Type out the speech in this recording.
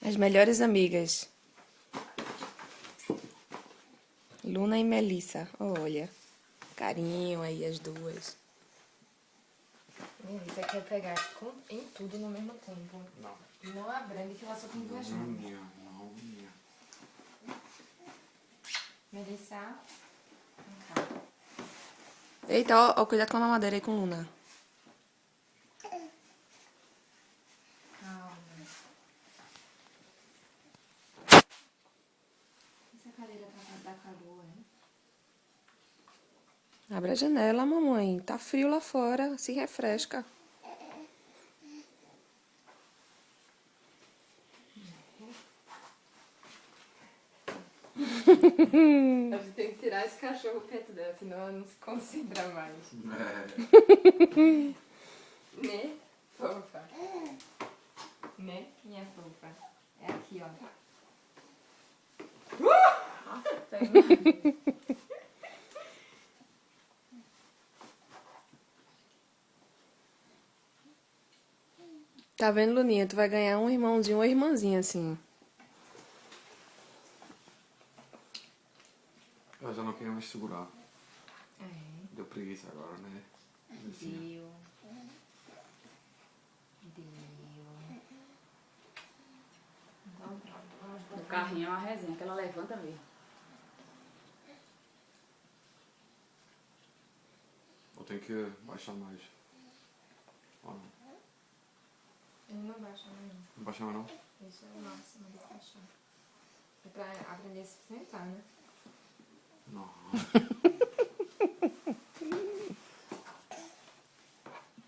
As melhores amigas. Luna e Melissa. Olha. Carinho aí, as duas. Melissa quer pegar em tudo no mesmo tempo. Não. Não aprende que ela só tem duas Não, mãos. não. Melissa. Vem cá. Eita, ó, cuidado com a mamadeira aí com Luna. Calma. Essa cadeira tá da calor, hein? Abre a janela, mamãe. Tá frio lá fora. Se refresca. A gente tem que tirar esse cachorro perto dela, senão ela não se concentra mais. Né, fofa? Né, minha fofa? É aqui, ó. Tá vendo, Luninha? Tu vai ganhar um irmãozinho ou irmãzinha assim. Eu já não queria mais segurar. É. Deu preguiça agora, né? Deu. Então pronto, vamos botar. O carrinho é uma resenha, que ela levanta mesmo. Eu tenho que baixar mais. Ó, não. Ele não baixa, não. Não baixa mais não? Isso é o máximo de baixar. É pra aprender a se sentar, né? Não.